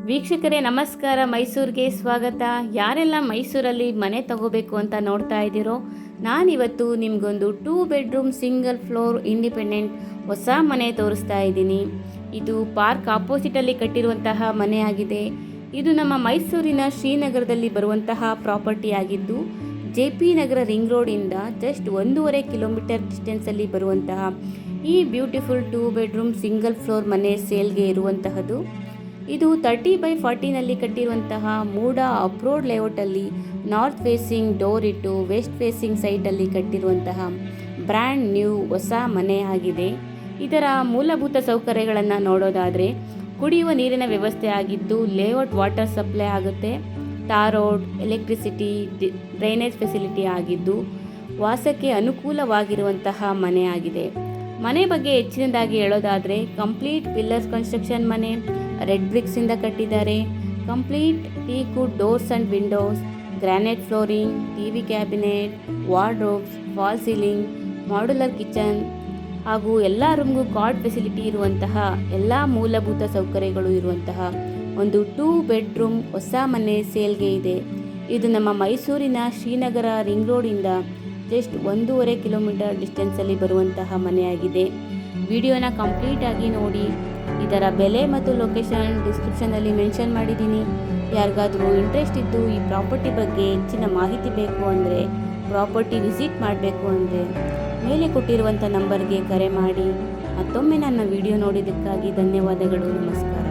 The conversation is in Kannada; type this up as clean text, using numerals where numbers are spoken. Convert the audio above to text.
ವೀಕ್ಷಕರೇ ನಮಸ್ಕಾರ, ಮೈಸೂರಿಗೆ ಸ್ವಾಗತ. ಯಾರೆಲ್ಲ ಮೈಸೂರಲ್ಲಿ ಮನೆ ತಗೋಬೇಕು ಅಂತ ನೋಡ್ತಾ ಇದ್ದೀರೋ, ನಾನಿವತ್ತು ನಿಮಗೊಂದು 2 ಬೆಡ್ರೂಮ್ ಸಿಂಗಲ್ ಫ್ಲೋರ್ ಇಂಡಿಪೆಂಡೆಂಟ್ ಹೊಸ ಮನೆ ತೋರಿಸ್ತಾ ಇದ್ದೀನಿ. ಇದು ಪಾರ್ಕ್ ಆಪೋಸಿಟಲ್ಲಿ ಕಟ್ಟಿರುವಂತಹ ಮನೆ ಆಗಿದೆ. ಇದು ನಮ್ಮ ಮೈಸೂರಿನ ಶ್ರೀನಗರದಲ್ಲಿ ಬರುವಂತಹ ಪ್ರಾಪರ್ಟಿ ಆಗಿದ್ದು, JP ನಗರ ರಿಂಗ್ ರೋಡಿಂದ ಜಸ್ಟ್ 1.5 ಕಿಲೋಮೀಟರ್ ಡಿಸ್ಟೆನ್ಸಲ್ಲಿ ಬರುವಂತಹ ಈ ಬ್ಯೂಟಿಫುಲ್ 2 ಬೆಡ್ರೂಮ್ ಸಿಂಗಲ್ ಫ್ಲೋರ್ ಮನೆ ಸೇಲ್ಗೆ ಇರುವಂತಹದ್ದು. ಇದು 30/40ನಲ್ಲಿ ಕಟ್ಟಿರುವಂತಹ ಮೂಡ ಅಪ್ರೋಡ್ ಲೇಔಟಲ್ಲಿ ನಾರ್ತ್ ಫೇಸಿಂಗ್ ಡೋರ್ ಇಟ್ಟು ವೆಸ್ಟ್ ಫೇಸಿಂಗ್ ಸೈಟಲ್ಲಿ ಕಟ್ಟಿರುವಂತಹ ಬ್ರ್ಯಾಂಡ್ ನ್ಯೂ ಹೊಸ ಮನೆ ಆಗಿದೆ. ಇದರ ಮೂಲಭೂತ ಸೌಕರ್ಯಗಳನ್ನು ನೋಡೋದಾದರೆ, ಕುಡಿಯುವ ನೀರಿನ ವ್ಯವಸ್ಥೆ ಆಗಿದ್ದು ಲೇಔಟ್ ವಾಟರ್ ಸಪ್ಲೈ ಆಗುತ್ತೆ, tar road, electricity, drainage facility ಆಗಿದ್ದು ವಾಸಕ್ಕೆ ಅನುಕೂಲವಾಗಿರುವಂತಹ ಮನೆ ಆಗಿದೆ. ಮನೆ ಬಗ್ಗೆ ಹೆಚ್ಚಿನದಾಗಿ ಹೇಳೋದಾದರೆ, ಕಂಪ್ಲೀಟ್ ಪಿಲ್ಲರ್ಸ್ ಕನ್ಸ್ಟ್ರಕ್ಷನ್ ಮನೆ, ರೆಡ್ ಬ್ರಿಕ್ಸಿಂದ ಕಟ್ಟಿದ್ದಾರೆ. Complete teakwood doors and windows, granite flooring, TV cabinet, wardrobes, fall ceiling, modular kitchen ಹಾಗೂ ಎಲ್ಲ ರೂಮ್ಗೂ ಕಾರ್ಡ್ ಫೆಸಿಲಿಟಿ ಇರುವಂತಹ ಎಲ್ಲ ಮೂಲಭೂತ ಸೌಕರ್ಯಗಳು ಇರುವಂತಹ ಒಂದು 2 ಬೆಡ್ರೂಮ್ ಹೊಸ ಮನೆ ಸೇಲ್ಗೆ ಇದೆ. ಇದು ನಮ್ಮ ಮೈಸೂರಿನ ಶ್ರೀನಗರ ರಿಂಗ್ ರೋಡಿಂದ ಜಸ್ಟ್ 1.5 ಕಿಲೋಮೀಟರ್ ಡಿಸ್ಟೆನ್ಸಲ್ಲಿ ಬರುವಂತಹ ಮನೆಯಾಗಿದೆ. ವಿಡಿಯೋನ ಕಂಪ್ಲೀಟ್ ಆಗಿ ನೋಡಿ. ಇದರ ಬೆಲೆ ಮತ್ತು ಲೊಕೇಶನ್ ಡಿಸ್ಕ್ರಿಪ್ಷನಲ್ಲಿ ಮೆನ್ಷನ್ ಮಾಡಿದ್ದೀನಿ. ಯಾರಿಗಾದರೂ ಇಂಟ್ರೆಸ್ಟ್ ಇದ್ದು ಈ ಪ್ರಾಪರ್ಟಿ ಬಗ್ಗೆ ಹೆಚ್ಚಿನ ಮಾಹಿತಿ ಬೇಕು ಅಂದರೆ, ಪ್ರಾಪರ್ಟಿ ವಿಸಿಟ್ ಮಾಡಬೇಕು ಅಂದರೆ ಮೇಲೆ ಕೊಟ್ಟಿರುವಂಥ ನಂಬರ್ಗೆ ಕರೆ ಮಾಡಿ. ಮತ್ತೊಮ್ಮೆ ನನ್ನ ವಿಡಿಯೋ ನೋಡಿದ್ದಕ್ಕಾಗಿ ಧನ್ಯವಾದಗಳು. ನಮಸ್ಕಾರ.